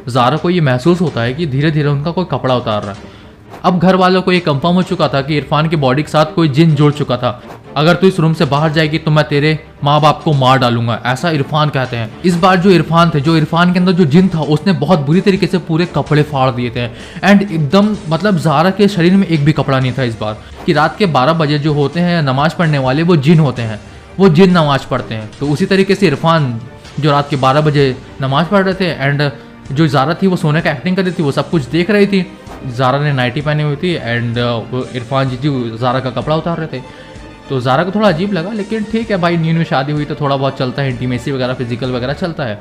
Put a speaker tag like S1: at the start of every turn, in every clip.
S1: ज़ारा को ये महसूस होता है कि धीरे धीरे उनका कोई कपड़ा उतार रहा है। अब घर वालों को ये कंफर्म हो चुका था कि इरफान की बॉडी के साथ कोई जिन जुड़ चुका था। अगर तू इस रूम से बाहर जाएगी तो मैं तेरे माँ बाप को मार डालूंगा, ऐसा इरफान कहते हैं। इस बार जो इरफान थे, जो इरफान के अंदर जो जिन था, उसने बहुत बुरी तरीके से पूरे कपड़े फाड़ दिए थे। एंड एकदम मतलब ज़ारा के शरीर में एक भी कपड़ा नहीं था इस बार। कि रात के 12 बजे जो होते हैं नमाज पढ़ने वाले, वो जिन होते हैं, वो जिन नमाज पढ़ते हैं। तो उसी तरीके से इरफान जो रात के 12 बजे नमाज पढ़ रहे थे, एंड जो ज़ारा थी वो सोने का एक्टिंग कर रही थी, वो सब कुछ देख रही थी। ज़ारा ने नाइटी पहनी हुई थी एंड इरफान जी ज़ारा का कपड़ा उतार रहे थे। तो ज़ारा को थोड़ा अजीब लगा, लेकिन ठीक है भाई, न्यू न्यू शादी हुई तो थोड़ा बहुत चलता है, इंटीमेसी वगैरह, फिजिकल वगैरह चलता है।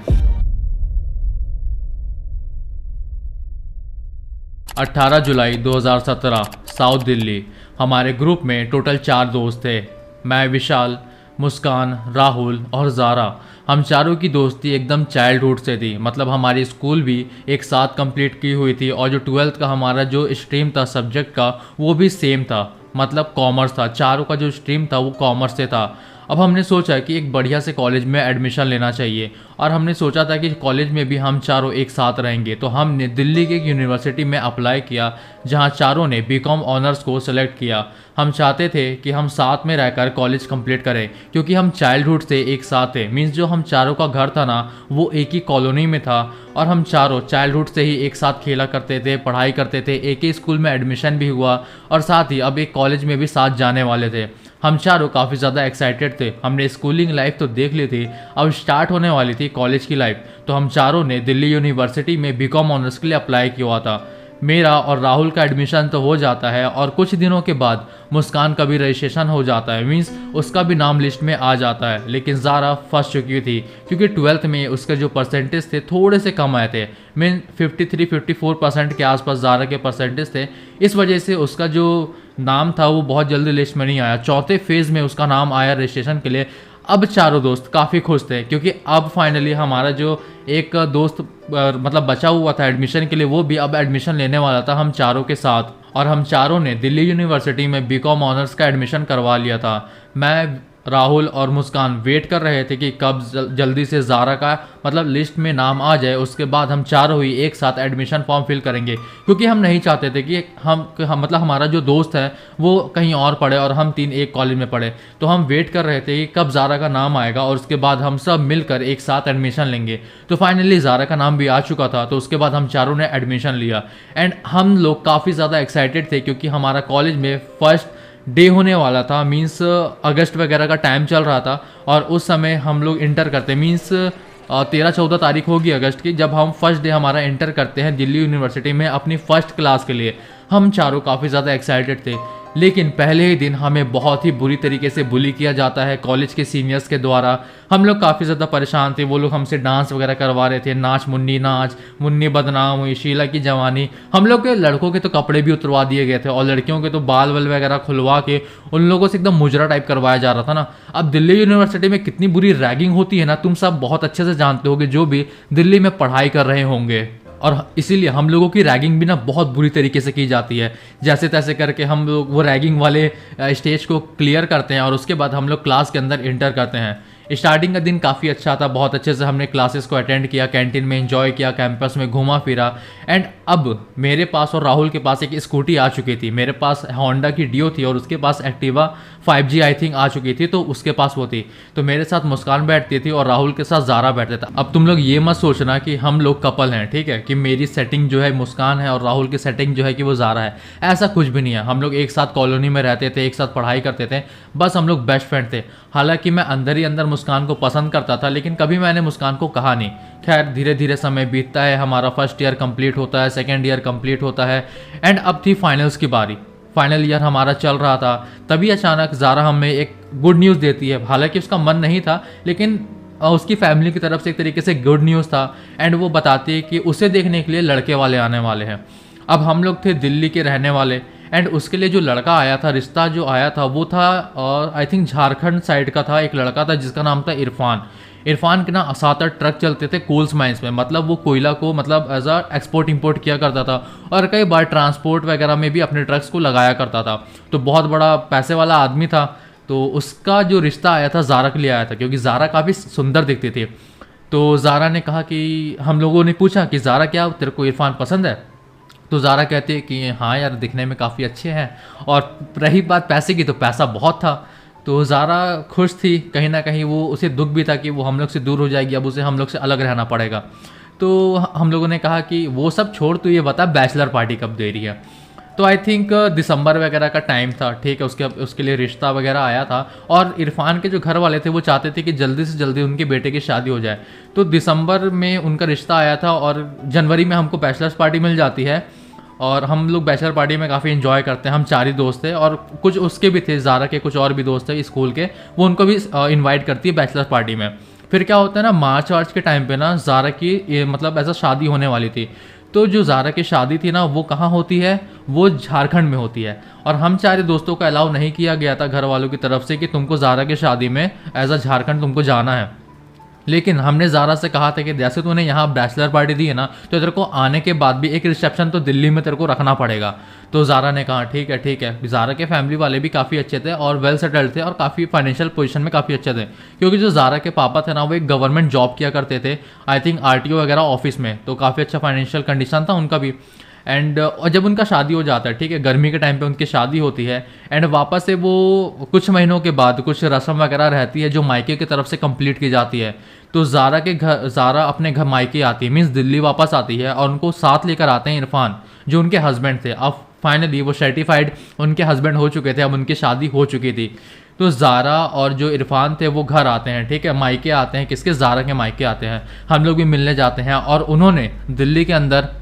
S1: 18 जुलाई 2017 साउथ दिल्ली। हमारे ग्रुप में टोटल 4 दोस्त थे, मैं, विशाल, मुस्कान, राहुल और ज़ारा। हम चारों की दोस्ती एकदम चाइल्डहुड से थी, मतलब हमारी स्कूल भी एक साथ कंप्लीट की हुई थी और जो 12th का हमारा जो स्ट्रीम था सब्जेक्ट का, वो भी सेम था, मतलब कॉमर्स था। चारों का जो स्ट्रीम था वो कॉमर्स से था। अब हमने सोचा कि एक बढ़िया से कॉलेज में एडमिशन लेना चाहिए और हमने सोचा था कि कॉलेज में भी हम चारों एक साथ रहेंगे। तो हमने दिल्ली की एक यूनिवर्सिटी में अप्लाई किया जहां चारों ने बीकॉम ऑनर्स को सेलेक्ट किया। हम चाहते थे कि हम साथ में रहकर कॉलेज कंप्लीट करें, क्योंकि हम चाइल्डहुड से एक साथ थे। मीन्स जो हम चारों का घर था ना, वो एक ही कॉलोनी में था और हम चारों चाइल्डहुड से ही एक साथ खेला करते थे, पढ़ाई करते थे, एक ही स्कूल में एडमिशन भी हुआ और साथ ही अब एक कॉलेज में भी साथ जाने वाले थे। हम चारों काफ़ी ज़्यादा एक्साइटेड थे। हमने स्कूलिंग लाइफ तो देख ली थी, अब स्टार्ट होने वाली थी कॉलेज की लाइफ। तो हम चारों ने दिल्ली यूनिवर्सिटी में बीकॉम ऑनर्स के लिए अप्लाई किया हुआ था। मेरा और राहुल का एडमिशन तो हो जाता है और कुछ दिनों के बाद मुस्कान का भी रजिस्ट्रेशन हो जाता है, मीन्स उसका भी नाम लिस्ट में आ जाता है। लेकिन ज़ारा फंस चुकी थी, क्योंकि 12th में उसके जो परसेंटेज थे थोड़े से कम आए थे। मीन 53-54% के आसपास ज़ारा के परसेंटेज थे। इस वजह से उसका जो नाम था वो बहुत जल्दी लिस्ट में नहीं आया। चौथे फेज़ में उसका नाम आया रजिस्ट्रेशन के लिए। अब चारों दोस्त काफ़ी खुश थे, क्योंकि अब फाइनली हमारा जो एक दोस्त मतलब बचा हुआ था एडमिशन के लिए, वो भी अब एडमिशन लेने वाला था हम चारों के साथ। और हम चारों ने दिल्ली यूनिवर्सिटी में बीकॉम ऑनर्स का एडमिशन करवा लिया था। मैं, राहुल और मुस्कान वेट कर रहे थे कि कब जल्दी से ज़ारा का मतलब लिस्ट में नाम आ जाए, उसके बाद हम चारों ही एक साथ एडमिशन फॉर्म फिल करेंगे। क्योंकि हम नहीं चाहते थे कि हम मतलब हमारा जो दोस्त है वो कहीं और पढ़े और हम 3 एक कॉलेज में पढ़े। तो हम वेट कर रहे थे कि कब ज़ारा का नाम आएगा और उसके बाद हम सब मिलकर एक साथ एडमिशन लेंगे। तो फाइनली ज़ारा का नाम भी आ चुका था, तो उसके बाद हम चारों ने एडमिशन लिया। एंड हम लोग काफ़ी ज़्यादा एक्साइटेड थे, क्योंकि हमारा कॉलेज में फर्स्ट डे होने वाला था। मीन्स अगस्त वगैरह का टाइम चल रहा था और उस समय हम लोग इंटर करते, मीन्स 13-14 तारीख होगी अगस्त की, जब हम फर्स्ट डे हमारा इंटर करते हैं दिल्ली यूनिवर्सिटी में अपनी फर्स्ट क्लास के लिए। हम चारों काफ़ी ज़्यादा एक्साइटेड थे, लेकिन पहले ही दिन हमें बहुत ही बुरी तरीके से बुली किया जाता है कॉलेज के सीनियर्स के द्वारा। हम लोग काफ़ी ज़्यादा परेशान थे। वो लोग हमसे डांस वगैरह करवा रहे थे, नाच मुन्नी बदनाम हुई, शीला की जवानी। हम लोग के लड़कों के तो कपड़े भी उतरवा दिए गए थे और लड़कियों के तो बाल वल वगैरह खुलवा के उन लोगों से एकदम मुजरा टाइप करवाया जा रहा था ना। अब दिल्ली यूनिवर्सिटी में कितनी बुरी रैगिंग होती है ना, तुम सब बहुत अच्छे से जानते होगे जो भी दिल्ली में पढ़ाई कर रहे होंगे। और इसीलिए हम लोगों की रैगिंग भी ना बहुत बुरी तरीके से की जाती है। जैसे तैसे करके हम लोग वो रैगिंग वाले स्टेज को क्लियर करते हैं और उसके बाद हम लोग क्लास के अंदर इंटर करते हैं। स्टार्टिंग का दिन काफ़ी अच्छा था, बहुत अच्छे से हमने क्लासेस को अटेंड किया, कैंटीन में एंजॉय किया, कैंपस में घूमा फिरा। एंड अब मेरे पास और राहुल के पास एक स्कूटी आ चुकी थी। मेरे पास होंडा की डियो थी और उसके पास एक्टिवा 5G आई थिंक आ चुकी थी, तो उसके पास वो थी। तो मेरे साथ मुस्कान बैठती थी और राहुल के साथ ज़ारा बैठता था। अब तुम लोग ये मत सोचना कि हम लोग कपल हैं, ठीक है, कि मेरी सेटिंग जो है मुस्कान है और राहुल की सेटिंग जो है कि वो ज़ारा है। ऐसा कुछ भी नहीं है। हम लोग एक साथ कॉलोनी में रहते थे, एक साथ पढ़ाई करते थे, बस हम लोग बेस्ट फ्रेंड थे। हालांकि मैं अंदर ही अंदर मुस्कान को पसंद करता था, लेकिन कभी मैंने मुस्कान को कहा नहीं। खैर धीरे धीरे समय बीतता है, हमारा फर्स्ट ईयर कंप्लीट होता है, सेकेंड ईयर कंप्लीट होता है एंड अब थी फाइनल्स की बारी। फाइनल ईयर हमारा चल रहा था, तभी अचानक ज़ारा हमें एक गुड न्यूज़ देती है। हालांकि उसका मन नहीं था, लेकिन उसकी फैमिली की तरफ से एक तरीके से गुड न्यूज़ था। एंड वो बताती है कि उसे देखने के लिए लड़के वाले आने वाले हैं। अब हम लोग थे दिल्ली के रहने वाले एंड उसके लिए जो लड़का आया था, रिश्ता जो आया था वो था और आई थिंक झारखंड साइड का था। एक लड़का था जिसका नाम था इरफान। इरफान के ना 7-8 ट्रक चलते थे कोल्स माइंस में, मतलब वो कोयला को मतलब एज अ एक्सपोर्ट इंपोर्ट किया करता था और कई बार ट्रांसपोर्ट वगैरह में भी अपने ट्रक्स को लगाया करता था। तो बहुत बड़ा पैसे वाला आदमी था। तो उसका जो रिश्ता आया था ज़ारा के लिए आया था, क्योंकि ज़ारा काफ़ी सुंदर दिखती थी। तो ज़ारा ने कहा कि हम लोगों ने पूछा कि ज़ारा क्या तेरे को इरफान पसंद है? तो ज़ारा कहती है कि हाँ यार, दिखने में काफ़ी अच्छे हैं, और रही बात पैसे की तो पैसा बहुत था। तो ज़ारा खुश थी, कहीं ना कहीं वो उसे दुख भी था कि वो हम लोग से दूर हो जाएगी, अब उसे हम लोग से अलग रहना पड़ेगा। तो हम लोगों ने कहा कि वो सब छोड़, तो ये बता बैचलर पार्टी कब दे रही है? तो आई थिंक दिसंबर वगैरह का टाइम था, ठीक है, उसके लिए रिश्ता वगैरह आया था, और इरफान के जो घर वाले थे वो चाहते थे कि जल्दी से जल्दी उनके बेटे की शादी हो जाए। तो दिसंबर में उनका रिश्ता आया था, और जनवरी में हमको बैचलर्स पार्टी मिल जाती है, और हम लोग बैचलर पार्टी में काफ़ी इन्जॉय करते हैं। हम 4 ही दोस्त थे, और कुछ उसके भी थे, ज़ारा के कुछ और भी दोस्त थे स्कूल के, वो उनको भी इन्वाइट करती है बैचलर पार्टी में। फिर क्या होता है ना, मार्च वार्च के टाइम पे ना ज़ारा की मतलब ऐसा शादी होने वाली थी। तो जो ज़ारा की शादी थी ना, वो कहाँ होती है? वो झारखंड में होती है, और हम 4 दोस्तों को अलाउ नहीं किया गया था घर वालों की तरफ से कि तुमको ज़ारा की शादी में एज अ झारखंड तुमको जाना है। लेकिन हमने ज़ारा से कहा था कि जैसे तूने यहाँ बैचलर पार्टी दी है ना, तो तेरे को आने के बाद भी एक रिसेप्शन तो दिल्ली में तेरे को रखना पड़ेगा। तो ज़ारा ने कहा ठीक है ठीक है। ज़ारा के फैमिली वाले भी काफ़ी अच्छे थे और वेल सेटल्ड थे, और काफ़ी फाइनेंशियल पोजीशन में काफ़ी अच्छे थे, क्योंकि जो ज़ारा के पापा थे ना, वो एक गवर्नमेंट जॉब किया करते थे, आई थिंक आरटीओ वगैरह ऑफिस में, तो काफ़ी अच्छा फाइनेंशियल कंडीशन था उनका भी। एंड और जब उनका शादी हो जाता है, ठीक है, गर्मी के टाइम पे उनकी शादी होती है, एंड वापस से वो कुछ महीनों के बाद कुछ रस्म वगैरह रहती है जो मायके की तरफ से कंप्लीट की जाती है। तो ज़ारा अपने घर मायके आती है, मीन्स दिल्ली वापस आती है, और उनको साथ लेकर आते हैं इरफान, जो उनके हस्बैंड थे। अब फाइनली वो सर्टिफाइड उनके हस्बैंड हो चुके थे, अब उनकी शादी हो चुकी थी। तो ज़ारा और जो इरफान थे वो घर आते हैं, ठीक है, मायके आते हैं, किसके? ज़ारा के मायके आते हैं। हम लोग भी मिलने जाते हैं, और उन्होंने दिल्ली के अंदर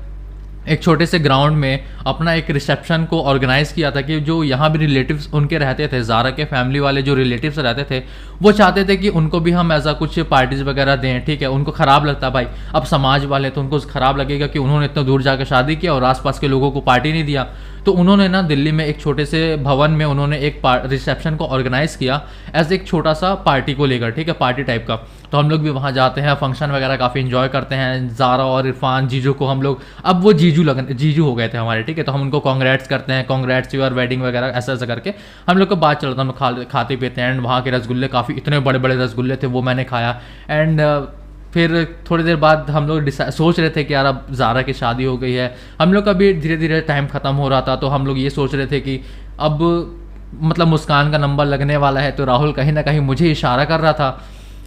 S1: एक छोटे से ग्राउंड में अपना एक रिसेप्शन को ऑर्गेनाइज़ किया था, कि जो यहाँ भी रिलेटिव्स उनके रहते थे, ज़ारा के फैमिली वाले जो रिलेटिव्स रहते थे, वो चाहते थे कि उनको भी हम ऐसा कुछ पार्टीज़ वगैरह दें, ठीक है। उनको ख़राब लगता भाई, अब समाज वाले तो उनको ख़राब लगेगा कि उन्होंने इतना दूर जाकर शादी किया और आसपास के लोगों को पार्टी नहीं दिया। तो उन्होंने ना दिल्ली में एक छोटे से भवन में उन्होंने एक रिसेप्शन को ऑर्गेनाइज़ किया एज एक छोटा सा पार्टी को लेकर, ठीक है, पार्टी टाइप का। तो हम लोग भी वहाँ जाते हैं, फंक्शन वगैरह काफ़ी इन्जॉय करते हैं। ज़ारा और इरफान, जीजू को हम लोग, अब वो जीजू हो गए थे हमारे, ठीक है, तो हम उनको कॉन्ग्रेट्स करते हैं, कॉन्ग्रेट्स योर वेडिंग वगैरह, ऐसा ऐसा करके हम लोग का बात चलता है। हम लोग खाते पीते हैं, एंड वहाँ के रसगुल्ले काफ़ी इतने बड़े बड़े रसगुल्ले थे, वो मैंने खाया। एंड फिर थोड़ी देर बाद हम लोग सोच रहे थे कि यार अब ज़ारा की शादी हो गई है, हम लोग का भी धीरे धीरे टाइम ख़त्म हो रहा था, तो हम लोग ये सोच रहे थे कि अब मतलब मुस्कान का नंबर लगने वाला है। तो राहुल कहीं ना कहीं मुझे इशारा कर रहा था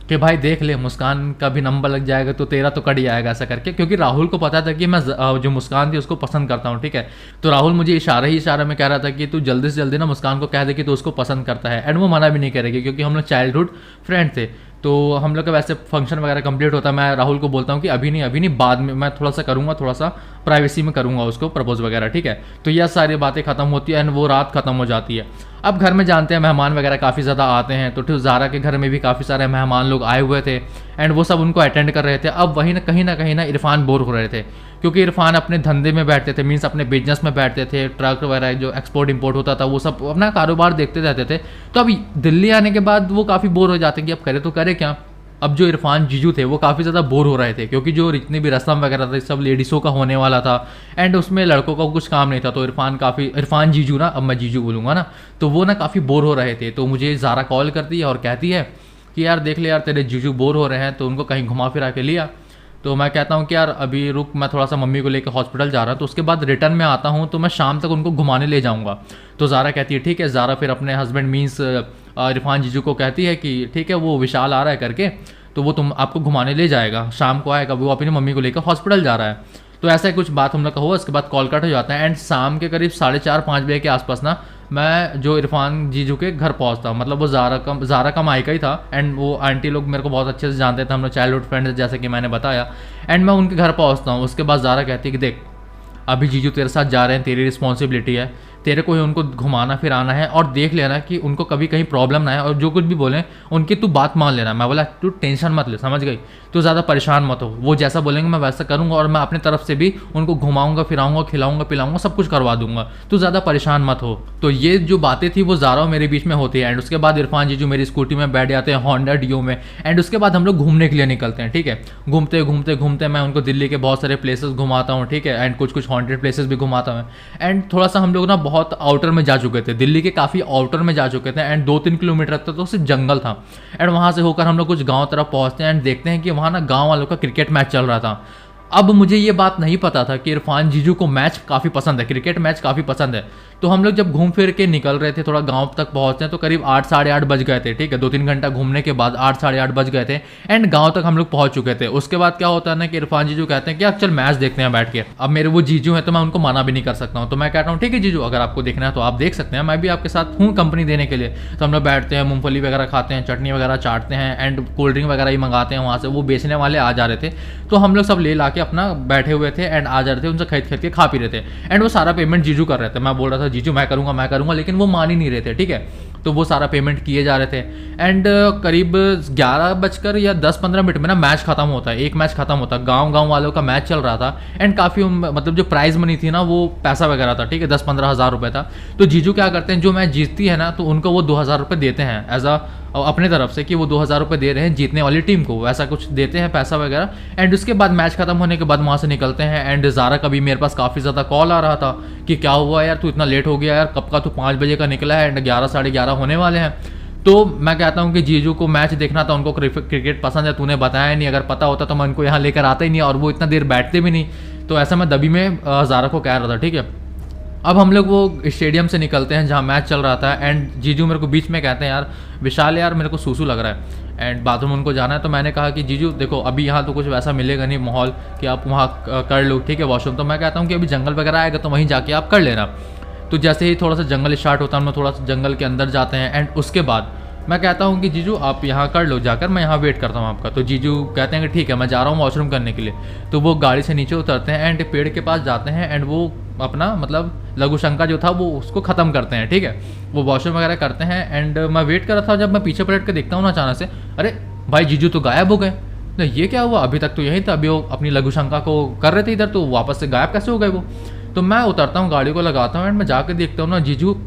S1: कि भाई देख ले, मुस्कान का भी नंबर लग जाएगा तो तेरा तो कट ही आएगा, ऐसा करके, क्योंकि राहुल को पता था कि मैं जो मुस्कान थी उसको पसंद करता हूँ, ठीक है। तो राहुल मुझे इशारे में कह रहा था कि तू जल्दी से जल्दी ना मुस्कान को कह दे कि तू उसको पसंद करता है, एंड वो मना भी नहीं करेगी, क्योंकि हम लोग चाइल्डहुड फ्रेंड थे। तो हम लोग का वैसे फंक्शन वगैरह कंप्लीट होता है, मैं राहुल को बोलता हूँ कि अभी नहीं बाद में मैं थोड़ा सा करूँगा, थोड़ा सा प्राइवेसी में करूँगा उसको प्रपोज वगैरह, ठीक है। तो यह सारी बातें खत्म होती है, एंड वो रात खत्म हो जाती है। अब घर में जानते हैं मेहमान वगैरह काफ़ी ज़्यादा आते हैं, तो ठीक ज़ारा के घर में भी काफ़ी सारे मेहमान लोग आए हुए थे, एंड वो सब उनको अटेंड कर रहे थे। अब वहीं ना कहीं ना इरफान बोर हो रहे थे, क्योंकि इरफान अपने धंधे में बैठते थे, मीन्स अपने बिजनेस में बैठते थे, ट्रक वगैरह जो एक्सपोर्ट इंपोर्ट होता था वो सब अपना कारोबार देखते रहते थे। तो अब दिल्ली आने के बाद वो काफ़ी बोर हो जाते कि अब करे तो करे क्या। अब जो इरफान जीजू थे वो काफ़ी ज़्यादा बोर हो रहे थे, क्योंकि जो जितनी भी रस्म वगैरह थी सब लेडीज़ों का होने वाला था, एंड उसमें लड़कों का कुछ काम नहीं था। तो इरफान जीजू ना, अब मैं जीजू बोलूँगा ना, तो वो ना काफ़ी बोर हो रहे थे। तो मुझे ज़ारा कॉल करती है और कहती है कि यार देख ले यार, तेरे जीजू बोर हो रहे हैं, तो उनको कहीं घुमा फिरा के लिया। तो मैं कहता हूँ कि यार अभी रुक, मैं थोड़ा सा मम्मी को लेकर हॉस्पिटल जा रहा हूँ, तो उसके बाद रिटर्न में आता हूँ, तो मैं शाम तक उनको घुमाने ले जाऊँगा। तो ज़ारा कहती है ठीक है। ज़ारा फिर अपने हस्बैंड मीन्स इरफान जीजू को कहती है कि ठीक है, वो विशाल आ रहा है करके, तो वो आपको घुमाने ले जाएगा, शाम को आएगा, वो अपनी मम्मी को लेकर हॉस्पिटल जा रहा है। तो ऐसा कुछ बात हम लोग का हुआ, उसके बाद कॉल कट हो जाता है, एंड शाम के करीब 4:30-5 बजे के आसपास ना मैं जो इरफान जीजू के घर पहुंचता हूँ, मतलब वो ज़ारा का मायका ही था, एंड वो आंटी लोग मेरे को बहुत अच्छे से जानते थे, हम लोग चाइल्डहुड फ्रेंड्स जैसे कि मैंने बताया। एंड मैं उनके घर पहुँचता हूँ। उसके बाद ज़ारा कहती है कि देख, अभी जीजू तेरे साथ जा रहे हैं, तेरी रिस्पॉन्सिबिलिटी है, तेरे को ही उनको घुमाना फिराना है, और देख लेना कि उनको कभी कहीं प्रॉब्लम ना है, और जो कुछ भी बोलें उनकी तू बात मान लेना। मैं बोला तू टेंशन मत ले, समझ गई, तू ज़्यादा परेशान मत हो, वो जैसा बोलेंगे मैं वैसा करूँगा, और मैं अपनी तरफ से भी उनको घुमाऊँगा फिराऊँगा, खिलाऊँगा पिलाऊँगा, सब कुछ करवा दूंगा, तू ज़्यादा परेशान मत हो। तो ये जो बातें थी वो ज़ारा और मेरे बीच में होती है। एंड उसके बाद इरफान जीजू मेरी स्कूटी में बैठ जाते हैं, होंडा डियो में, एंड उसके बाद हम लोग घूमने के लिए निकलते हैं, ठीक है। घूमते मैं उनको दिल्ली के बहुत सारे प्लेसेस घुमाता हूँ, ठीक है, एंड कुछ हॉन्टेड प्लेसेस भी घुमाता हूँ, एंड थोड़ा सा हम लोग ना बहुत बहुत आउटर में जा चुके थे, दिल्ली के काफ़ी आउटर में जा चुके थे एंड 2-3 किलोमीटर तक तो सिर्फ जंगल था। एंड वहाँ से होकर हम लोग कुछ गाँव तरफ पहुँचते हैं एंड देखते हैं कि वहाँ ना गाँव वालों का क्रिकेट मैच चल रहा था। अब मुझे ये बात नहीं पता था कि इरफान जीजू को मैच काफ़ी पसंद है, क्रिकेट मैच काफ़ी पसंद है। तो हम लोग जब घूम फिर के निकल रहे थे, थोड़ा गांव तक पहुंचते हैं तो करीब 8 साढ़े 8 बज गए थे, ठीक है। 2-3 घंटा घूमने के बाद 8 साढ़े 8 बज गए थे एंड गांव तक हम लोग पहुंच चुके थे। उसके बाद क्या होता है ना कि इरफान जीजू कहते हैं कि अब चल मैच देखते हैं बैठ के। अब मेरे वो जीजू हैं तो मैं उनको मना भी नहीं कर सकता हूँ, तो मैं कहता हूँ ठीक है जीजू, अगर आपको देखना है तो आप देख सकते हैं, मैं भी आपके साथ हूँ कंपनी देने के लिए। तो हम लोग बैठते हैं, मूंगफली वगैरह खाते हैं, चटनी वगैरह चाटते हैं एंड कोल्ड ड्रिंक वगैरह ही मंगाते हैं वहाँ से। वो बेचने वाले आ जा रहे थे तो हम लोग सब ले ला के अपना बैठे हुए थे एंड आ जा रहे थे, उनसे खरीद के खा पी रहे थे। एंड वो सारा पेमेंट जीजू कर रहे थे। मैं बोल रहा था जीजू मैं करूँगा, लेकिन वो मान ही नहीं रहे थे, ठीक है। तो वो सारा पेमेंट किए जा रहे थे एंड करीब 11 बजकर या 10-15 मिनट में ना मैच खत्म होता है, एक मैच खत्म होता है। गांव वालों का मैच चल रहा था एंड काफ़ी मतलब जो प्राइज मनी थी ना वो पैसा वगैरह था, ठीक है, 10-15 हज़ार रुपये था। तो जीजू क्या करते हैं, जो मैच जीतती है ना तो उनको वो 2,000 रुपये देते हैं एज अ अपने तरफ से, कि वो 2,000 रुपये दे रहे हैं जीतने वाली टीम को, वैसा कुछ देते हैं पैसा वगैरह। एंड उसके बाद मैच खत्म होने के बाद वहाँ से निकलते हैं एंड ज़ारा का भी मेरे पास काफ़ी ज़्यादा कॉल आ रहा था कि क्या हुआ यार, तू इतना लेट हो गया यार, कब का तू 5 बजे का निकला है एंड 11 साढ़े 11 होने वाले हैं। तो मैं कहता हूँ कि जीजू को मैच देखना था, उनको क्रिकेट पसंद है, तूने बताया नहीं, अगर पता होता तो मैं उनको यहाँ लेकर आता ही नहीं और वो इतना देर बैठते भी नहीं। तो ऐसा मैं दबी में ज़ारा को कह रहा था, ठीक है। अब हम लोग वो स्टेडियम से निकलते हैं जहाँ मैच चल रहा था एंड जीजू मेरे को बीच में कहते हैं यार विशाल यार मेरे को सूसू लग रहा है एंड बाथरूम उनको जाना है। तो मैंने कहा कि जीजू देखो अभी यहाँ तो कुछ वैसा मिलेगा नहीं माहौल कि आप वहाँ कर लो, ठीक है, वॉशरूम। तो मैं कहता हूँ कि अभी जंगल वगैरह आएगा तो वहीं जाके आप कर लेना। तो जैसे ही थोड़ा सा जंगल स्टार्ट होता है हम लोग थोड़ा सा जंगल के अंदर जाते हैं एंड उसके बाद मैं कहता हूँ कि जीजू आप यहाँ कर लो जाकर, मैं यहाँ वेट करता हूँ आपका। तो जीजू कहते हैं कि ठीक है मैं जा रहा हूँ वॉशरूम करने के लिए। तो वो गाड़ी से नीचे उतरते हैं एंड पेड़ के पास जाते हैं एंड वो अपना मतलब लघु शंका जो था वो उसको ख़त्म करते हैं, ठीक है। वो वॉशरूम वगैरह करते हैं एंड मैं वेट कर रहा था। जब मैं पीछे पलट के देखता हूँ ना अचानक से, अरे भाई जीजू तो गायब हो गए। तो ये क्या हुआ, अभी तक तो यहीं था, अभी वो अपनी लघु शंका को कर रहे थे इधर, तो वापस से गायब कैसे हो गए वो। तो मैं उतरता हूँ, गाड़ी को लगाता हूँ एंड मैं जाकर देखता हूँ ना जीजू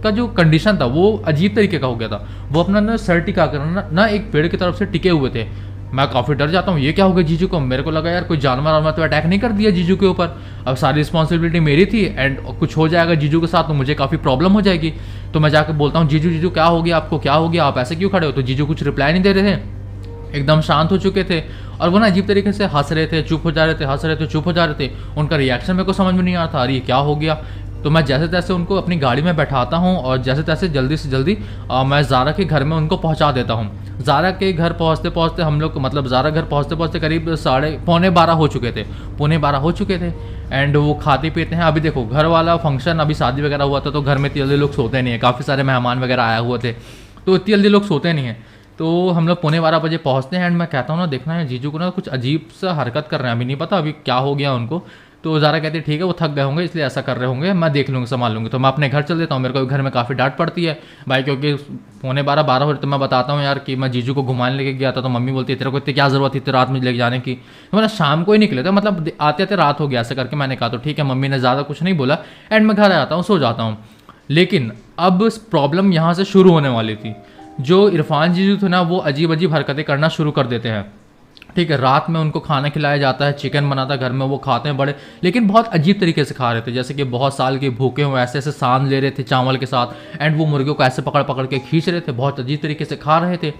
S1: का जो कंडीशन था वो अजीब तरीके का हो गया था। वो अपना ना सर टिका कर ना एक पेड़ की तरफ से टिके हुए थे। मैं काफ़ी डर जाता हूँ, ये क्या हो गया जीजू को। मेरे को लगा यार कोई जानवर वानवर तो अटैक नहीं कर दिया जीजू के ऊपर। अब सारी रिस्पॉन्सिबिलिटी मेरी थी एंड कुछ हो जाएगा जीजू के साथ तो मुझे काफ़ी प्रॉब्लम हो जाएगी। तो मैं जाकर बोलता हूँ जीजू जीजू क्या हो गया आपको, क्या हो गया, आप ऐसे क्यों खड़े हो। तो जीजू कुछ रिप्लाई नहीं दे रहे थे, एकदम शांत हो चुके थे और वो ना अजीब तरीके से हंस रहे थे, चुप हो जा रहे थे, हंस रहे थे, चुप हो जा रहे थे। उनका रिएक्शन मेरे को समझ में नहीं आ रहा था, अरे क्या हो गया। तो मैं जैसे तैसे उनको अपनी गाड़ी में बैठाता हूँ और जैसे तैसे जल्दी से जल्दी मैं ज़ारा के घर में उनको पहुँचा देता हूँ। ज़ारा के घर पहुँचते पहुँचते हम लोग मतलब ज़ारा घर पहुँचते पहुँचते करीब पौने 12 हो चुके थे, पौने 12 हो चुके थे एंड वो खाते पीते हैं। अभी देखो घर वाला फंक्शन, अभी शादी वगैरह हुआ था तो घर में इतनी जल्दी लोग सोते नहीं है, काफ़ी सारे मेहमान वगैरह आए हुए थे तो इतनी जल्दी लोग सोते नहीं हैं। तो हम लोग पौने 12 बजे पहुँचते हैं एंड मैं कहता हूँ ना देखना है जीजू को ना कुछ अजीब सा हरकत कर रहे हैं, अभी नहीं पता अभी क्या हो गया उनको। तो ज़ारा कहती है ठीक है वो थक गए होंगे इसलिए ऐसा कर रहे होंगे, मैं देख लूँगी संभाल लूँगी। तो मैं अपने घर चल देता हूँ, मेरे को घर में काफ़ी डांट पड़ती है भाई, क्योंकि पौने 12 हो रहे। तो मैं बताता हूँ यार कि मैं जीजू को घुमाने लेके गया था तो मम्मी बोलती है तेरे को इतनी क्या ज़रूरत थी इतनी रात में लेके जाने की। तो मतलब शाम को ही निकले थे, मतलब आते आते रात हो गया ऐसा करके मैंने कहा तो ठीक है। मम्मी ने ज़्यादा कुछ नहीं बोला एंड मैं घर आता हूँ, सो जाता हूँ। लेकिन अब प्रॉब्लम यहाँ से शुरू होने वाली थी। जो इरफान जीजू थे ना वो अजीब अजीब हरकतें करना शुरू कर देते हैं, ठीक है। रात में उनको खाना खिलाया जाता है, चिकन बनाता है घर में, वो खाते हैं बड़े, लेकिन बहुत अजीब तरीके से खा रहे थे, जैसे कि बहुत साल के भूखे हुए ऐसे ऐसे सान ले रहे थे चावल के साथ एंड वो मुर्गियों को ऐसे पकड़ पकड़ के खींच रहे थे, बहुत अजीब तरीके से खा रहे थे।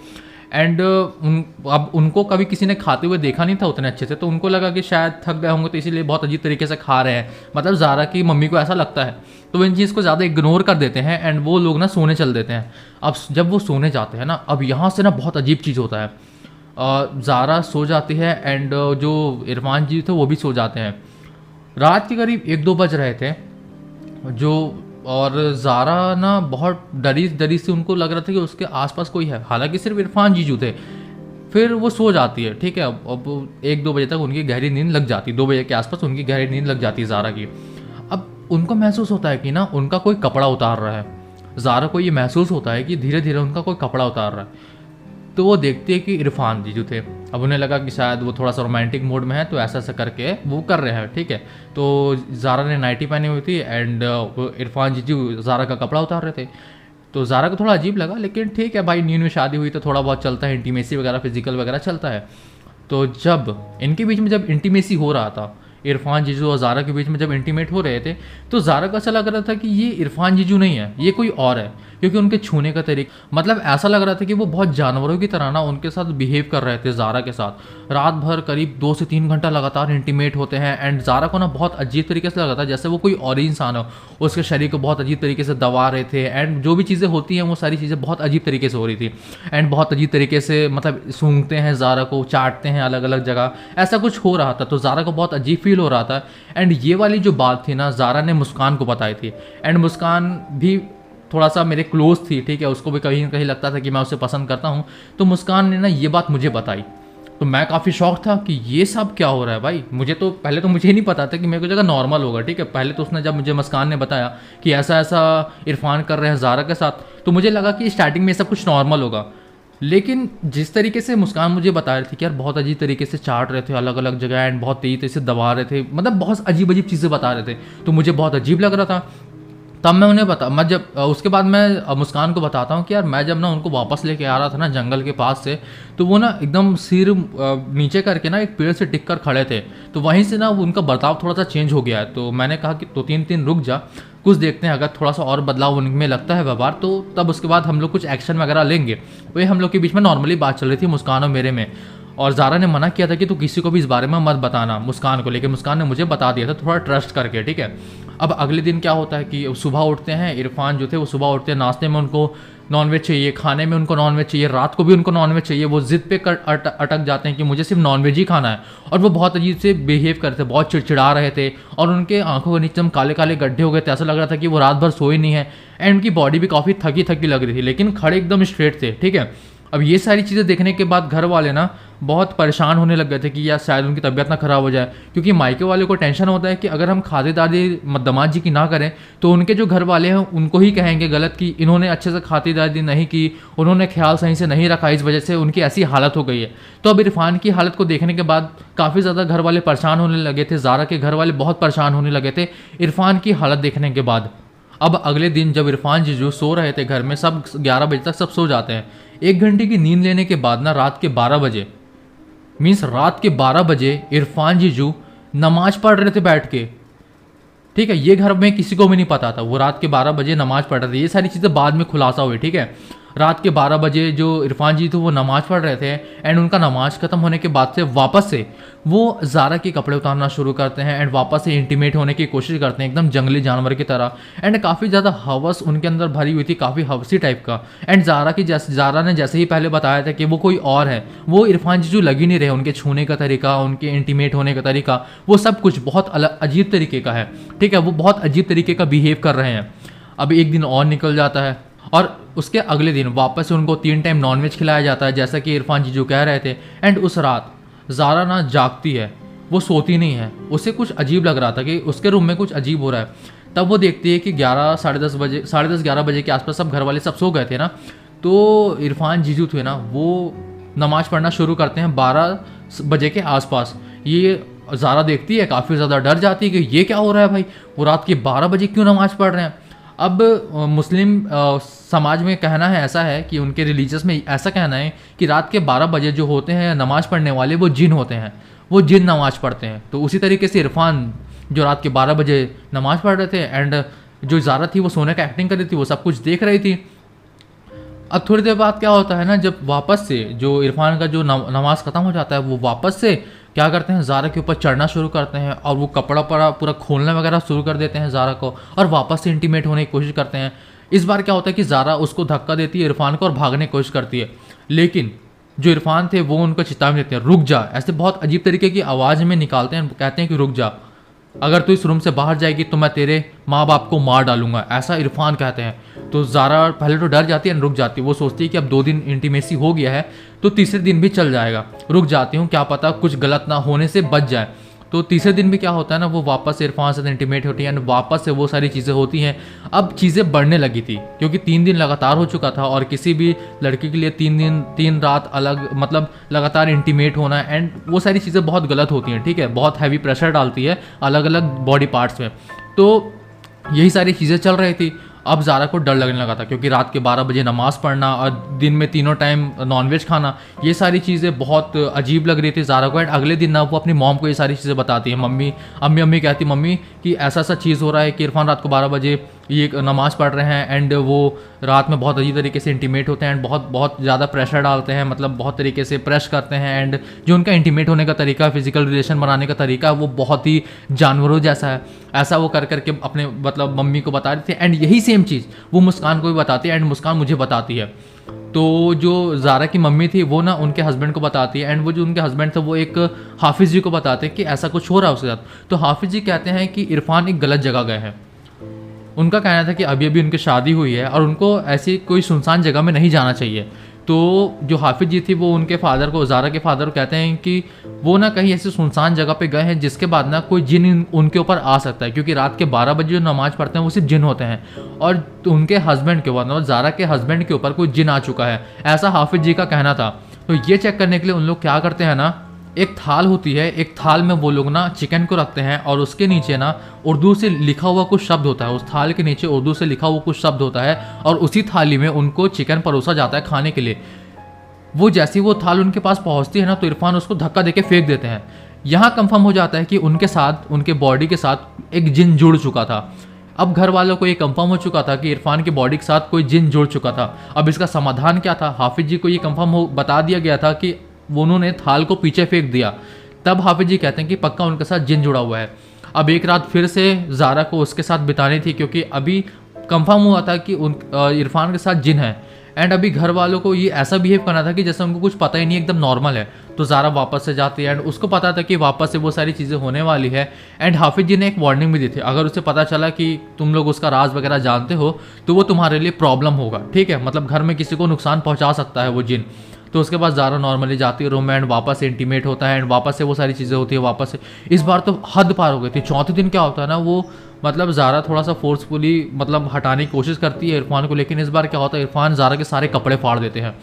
S1: एंड अब उनको कभी किसी ने खाते हुए देखा नहीं था उतने अच्छे से, तो उनको लगा कि शायद थक गए होंगे तो इसीलिए बहुत अजीब तरीके से खा रहे हैं, मतलब ज़ारा की मम्मी को ऐसा लगता है। तो वो इन चीज़ को ज़्यादा इग्नोर कर देते हैं एंड वो लोग ना सोने चल देते हैं। अब जब वो सोने जाते हैं ना, अब यहाँ से ना बहुत अजीब चीज़ होता है। ज़ारा सो जाती है एंड जो इरफान जी थे वो भी सो जाते हैं। रात के करीब 1-2 बज रहे थे जो, और ज़ारा ना बहुत डरी से उनको लग रहा था कि उसके आसपास कोई है, हालांकि सिर्फ इरफान जीजू थे। फिर वो सो जाती है, ठीक है। अब 1-2 बजे तक उनकी गहरी नींद लग जाती, 2 बजे के आसपास उनकी गहरी नींद लग जाती है ज़ारा की। अब उनको महसूस होता है कि ना उनका कोई कपड़ा उतार रहा है, ज़ारा को ये महसूस होता है कि धीरे धीरे उनका कोई कपड़ा उतार रहा है। तो वो देखती है कि इरफान जीजू थे। अब उन्हें लगा कि शायद वो थोड़ा सा रोमांटिक मूड में है तो ऐसा ऐसा करके वो कर रहे हैं, ठीक है। तो ज़ारा ने नाइटी पहनी हुई थी एंड इरफान जीजू ज़ारा का कपड़ा उतार रहे थे। तो ज़ारा को थोड़ा अजीब लगा, लेकिन ठीक है भाई, न्यू शादी हुई तो थोड़ा बहुत चलता है, इंटीमेसी वगैरह फिजिकल वगैरह चलता है। तो जब इनके बीच में जब इंटीमेसी हो रहा था, इरफान जीजू और ज़ारा के बीच में जब इंटीमेट हो रहे थे, तो ज़ारा को ऐसा लग रहा था कि ये इरफान जीजू नहीं है, ये कोई और है, क्योंकि उनके छूने का तरीका, मतलब ऐसा लग रहा था कि वो बहुत जानवरों की तरह ना उनके साथ बिहेव कर रहे थे ज़ारा के साथ। रात भर करीब 2 से 3 घंटा लगातार इंटीमेट होते हैं, एंड ज़ारा को ना बहुत अजीब तरीके से लगा था, जैसे वो कोई और ही इंसान हो, उसके शरीर को बहुत अजीब तरीके से दबा रहे थे, एंड जो भी चीज़ें होती हैं वो सारी चीज़ें बहुत अजीब तरीके से हो रही थी, एंड बहुत अजीब तरीके से मतलब सूंघते हैं ज़ारा को, चाटते हैं अलग अलग जगह, ऐसा कुछ हो रहा था। तो ज़ारा को बहुत अजीब फील हो रहा था, एंड ये वाली जो बात थी ना ज़ारा ने मुस्कान को बताई थी, एंड मुस्कान भी थोड़ा सा मेरे क्लोज थी, ठीक है, उसको भी कहीं ना कहीं लगता था कि मैं उसे पसंद करता हूँ। तो मुस्कान ने ना ये बात मुझे बताई, तो मैं काफ़ी शौक था कि ये सब क्या हो रहा है भाई। मुझे तो पहले तो मुझे नहीं पता था कि मेरे को जगह नॉर्मल होगा, ठीक है। पहले तो उसने जब मुझे मुस्कान ने बताया कि ऐसा ऐसा इरफान कर रहे हैं ज़ारा के साथ, तो मुझे लगा कि स्टार्टिंग में सब कुछ नॉर्मल होगा, लेकिन जिस तरीके से मुस्कान मुझे बता रही थी कि यार बहुत अजीब तरीके से चाट रहे थे अलग अलग जगह, एंड बहुत तेज़ी तेज़ी से दबा रहे थे, मतलब बहुत अजीब अजीब चीज़ें बता रहे थे, तो मुझे बहुत अजीब लग रहा था। तब मैं उन्हें मैं जब उसके बाद मैं मुस्कान को बताता हूँ कि यार मैं जब ना उनको वापस लेके आ रहा था ना जंगल के पास से, तो वो ना एकदम सिर नीचे करके ना एक पेड़ से टिक कर खड़े थे, तो वहीं से ना उनका बर्ताव थोड़ा सा चेंज हो गया है। तो मैंने कहा कि 2-3 दिन रुक जा, कुछ देखते हैं, अगर थोड़ा सा और बदलाव उनमें लगता है व्यवहार, तो तब उसके बाद हम लोग कुछ एक्शन वगैरह लेंगे। वही हम लोग के बीच में नॉर्मली बात चल रही थी मुस्कान और मेरे में, और ज़ारा ने मना किया था कि तू किसी को भी इस बारे में मत बताना मुस्कान को, लेकिन मुस्कान ने मुझे बता दिया था थोड़ा ट्रस्ट करके, ठीक है। अब अगले दिन क्या होता है कि सुबह उठते हैं, इरफान जो थे वो सुबह उठते हैं, नाश्ते में उनको नॉनवेज चाहिए, खाने में उनको नॉनवेज चाहिए, रात को भी उनको नॉनवेज चाहिए। वो जिद पे अटक जाते हैं कि मुझे सिर्फ नॉनवेज ही खाना है, और वो बहुत अजीब से बिहेव करते थे, बहुत चिड़चिड़ा रहे थे, और उनके आंखों के नीचे हम काले काले गड्ढे हो गए थे, ऐसा लग रहा था कि वो रात भर सोए नहीं है, एंड उनकी बॉडी भी काफ़ी थकी थकी लग रही थी, लेकिन खड़े एकदम स्ट्रेट थे, ठीक है। अब ये सारी चीज़ें देखने के बाद घर वाले ना बहुत परेशान होने लग गए थे कि यार शायद उनकी तबीयत ना ख़राब हो जाए, क्योंकि मायके वाले को टेंशन होता है कि अगर हम खातिरदारी दामाद जी की ना करें तो उनके जो घर वाले हैं उनको ही कहेंगे गलत कि इन्होंने अच्छे से खातिरदारी नहीं की, उन्होंने ख्याल सही से नहीं रखा, इस वजह से उनकी ऐसी हालत हो गई है। तो अब इरफान की हालत को देखने के बाद काफ़ी ज़्यादा घर वाले परेशान होने लगे थे, ज़ारा के घर वाले बहुत परेशान होने लगे थे इरफान की हालत देखने के बाद। अब अगले दिन जब इरफान जीजू सो रहे थे घर में, सब 11 बजे तक सब सो जाते हैं, 1 घंटे की नींद लेने के बाद ना रात के 12 बजे रात के 12 बजे इरफान जीजू नमाज पढ़ रहे थे बैठ के, ठीक है। ये घर में किसी को भी नहीं पता था, वो रात के 12 बजे नमाज पढ़ रहे थे। ये सारी चीज़ें बाद में खुलासा हुई, ठीक है। रात के 12 बजे जो इरफान जी थे वो नमाज पढ़ रहे थे, एंड उनका नमाज खत्म होने के बाद से वापस से वो ज़ारा के कपड़े उतारना शुरू करते हैं, एंड वापस से इंटीमेट होने की कोशिश करते हैं एकदम जंगली जानवर की तरह, एंड काफ़ी ज़्यादा हवस उनके अंदर भरी हुई थी, काफ़ी हवसी टाइप का। एंड ज़ारा ने जैसे ही पहले बताया था कि वो कोई और है, वो इरफान जी जो लग ही नहीं रहे, उनके छूने का तरीका, उनके इंटीमेट होने का तरीका, वो सब कुछ बहुत अलग अजीब तरीके का है, ठीक है। वो बहुत अजीब तरीके का बिहेव कर रहे हैं। अब एक दिन और निकल जाता है, और उसके अगले दिन वापस से उनको 3 टाइम नॉनवेज खिलाया जाता है, जैसा कि इरफान जी जो कह रहे थे। एंड उस रात ज़ारा ना जागती है, वो सोती नहीं है, उसे कुछ अजीब लग रहा था कि उसके रूम में कुछ अजीब हो रहा है। तब वो देखती है कि 11 साढ़े दस 11 बजे के आसपास सब घर वाले सब सो गए थे ना, तो इरफान जीजू थे ना वो नमाज़ पढ़ना शुरू करते हैं 12 बजे के आसपास। ये ज़ारा देखती है, काफ़ी ज़्यादा डर जाती है कि ये क्या हो रहा है भाई, वो रात के 12 बजे क्यों नमाज़ पढ़ रहे हैं। अब मुस्लिम समाज में कहना है ऐसा है कि उनके रिलीजियस में ऐसा कहना है कि रात के 12 बजे जो होते हैं नमाज़ पढ़ने वाले वो जिन होते हैं, वो जिन नमाज़ पढ़ते हैं। तो उसी तरीके से इरफान जो रात के 12 बजे नमाज़ पढ़ रहे थे, एंड जो ज़ारा थी वो सोने का एक्टिंग कर रही थी, वो सब कुछ देख रही थी। अब थोड़ी देर बाद क्या होता है ना, जब वापस से जो इरफान का जो नमाज ख़त्म हो जाता है, वो वापस से क्या करते हैं, ज़ारा के ऊपर चढ़ना शुरू करते हैं, और वो कपड़ा पूरा खोलना वगैरह शुरू कर देते हैं ज़ारा को, और वापस से इंटीमेट होने की कोशिश करते हैं। इस बार क्या होता है कि ज़ारा उसको धक्का देती है इरफान को और भागने की कोशिश करती है, लेकिन जो इरफान थे वो उनको चेतावनी देते हैं, रुक जा, ऐसे बहुत अजीब तरीके की आवाज़ में निकालते हैं, कहते हैं कि रुक जा, अगर तू इस रूम से बाहर जाएगी तो मैं तेरे माँ बाप को मार डालूंगा, ऐसा इरफान कहते हैं। तो ज़ारा पहले तो डर जाती है, रुक जाती है, वो सोचती है कि अब 2 दिन इंटीमेसी हो गया है तो तीसरे दिन भी चल जाएगा, रुक जाती हूँ, क्या पता कुछ गलत ना होने से बच जाए। तो तीसरे दिन भी क्या होता है ना, वो वापस से इरफान से इंटीमेट होती है, वापस से वो सारी चीज़ें होती हैं। अब चीज़ें बढ़ने लगी थी, क्योंकि 3 दिन लगातार हो चुका था, और किसी भी लड़की के लिए 3 दिन 3 रात अलग मतलब लगातार इंटीमेट होना, एंड वो सारी चीज़ें बहुत गलत होती हैं, ठीक है, बहुत हैवी प्रेशर डालती है अलग अलग बॉडी पार्ट्स में। तो यही सारी चीज़ें चल रही थी। अब ज़ारा को डर लगने लगा था, क्योंकि रात के 12 बजे नमाज़ पढ़ना और दिन में तीनों टाइम नॉनवेज खाना, ये सारी चीज़ें बहुत अजीब लग रही थी ज़ारा को। एंड अगले दिन ना वो अपनी मॉम को ये सारी चीज़ें बताती है। अम्मी कहती, मम्मी कि ऐसा ऐसा चीज़ हो रहा है कि इरफान रात को 12 बजे ये नमाज़ पढ़ रहे हैं एंड वो रात में बहुत अजीब तरीके से इंटीमेट होते हैं एंड बहुत ज़्यादा प्रेशर डालते हैं, मतलब बहुत तरीके से प्रेस करते हैं। एंड जो उनका इंटीमेट होने का तरीका, फिजिकल रिलेशन बनाने का तरीका, वो बहुत ही जानवरों जैसा है। ऐसा वो कर करके अपने मतलब मम्मी को बता रही थी। एंड यही सेम चीज़ वो मुस्कान को भी बताती है एंड मुस्कान मुझे बताती है। तो जो ज़ारा की मम्मी थी वो ना उनके हस्बैंड को बताती है एंड वो जो उनके हस्बैंड थे वो एक हाफिज़ जी को बताते हैं कि ऐसा कुछ हो रहा है उसके साथ। तो हाफिज़ जी कहते हैं कि इरफान एक गलत जगह गए हैं। उनका कहना था कि अभी अभी उनकी शादी हुई है और उनको ऐसी कोई सुनसान जगह में नहीं जाना चाहिए। तो जो हाफिज़ जी थी वो उनके फादर को, ज़ारा के फादर को कहते हैं कि वो ना कहीं ऐसी सुनसान जगह पे गए हैं जिसके बाद ना कोई जिन उनके ऊपर आ सकता है, क्योंकि रात के 12 बजे जो नमाज़ पढ़ते हैं वो सिर्फ जिन होते हैं और तो उनके हस्बैंड के ऊपर, मतलब ज़ारा के हस्बैंड के ऊपर कोई जिन आ चुका है, ऐसा हाफिज़ जी का कहना था। तो ये चेक करने के लिए उन लोग क्या करते हैं ना, एक थाल होती है, एक थाल में वो लोग ना चिकन को रखते हैं और उसके नीचे ना उर्दू से लिखा हुआ कुछ शब्द होता है। उस थाल के नीचे उर्दू से लिखा हुआ कुछ शब्द होता है और उसी थाली में उनको चिकन परोसा जाता है खाने के लिए। वो जैसी वो थाल उनके पास पहुंचती है ना तो इरफान उसको धक्का देके फेंक देते हैं। यहाँ कंफर्म हो जाता है कि उनके साथ, उनके बॉडी के साथ एक जिन जुड़ चुका था। अब घर वालों को ये कंफर्म हो चुका था कि इरफान की बॉडी के साथ कोई जिन जुड़ चुका था। अब इसका समाधान क्या था, हाफिज़ जी को ये कंफर्म हो बता दिया गया था कि उन्होंने थाल को पीछे फेंक दिया। तब हाफिज़ जी कहते हैं कि पक्का उनके साथ जिन जुड़ा हुआ है। अब एक रात फिर से ज़ारा को उसके साथ बितानी थी, क्योंकि अभी कंफर्म हुआ था कि इरफान के साथ जिन है। एंड अभी घर वालों को ये ऐसा बिहेव करना था कि जैसे उनको कुछ पता ही नहीं, एकदम नॉर्मल है। तो ज़ारा वापस से जाती है एंड उसको पता था कि वापस से वो सारी चीज़ें होने वाली है। एंड हाफिज़ जी ने एक वार्निंग भी दी थी, अगर उसे पता चला कि तुम लोग उसका राज वगैरह जानते हो तो वो तुम्हारे लिए प्रॉब्लम होगा, ठीक है, मतलब घर में किसी को नुकसान पहुँचा सकता है वो जिन। तो उसके बाद ज़ारा नॉर्मली जाती है रूम में एंड वापस से इंटीमेट होता है एंड वापस से वो सारी चीज़ें होती है वापस से। इस बार तो हद पार हो गई थी। चौथे दिन क्या होता है ना, वो मतलब ज़ारा थोड़ा सा फोर्सफुली मतलब हटाने की कोशिश करती है इरफान को, लेकिन इस बार क्या होता है, इरफान ज़ारा के सारे कपड़े फाड़ देते हैं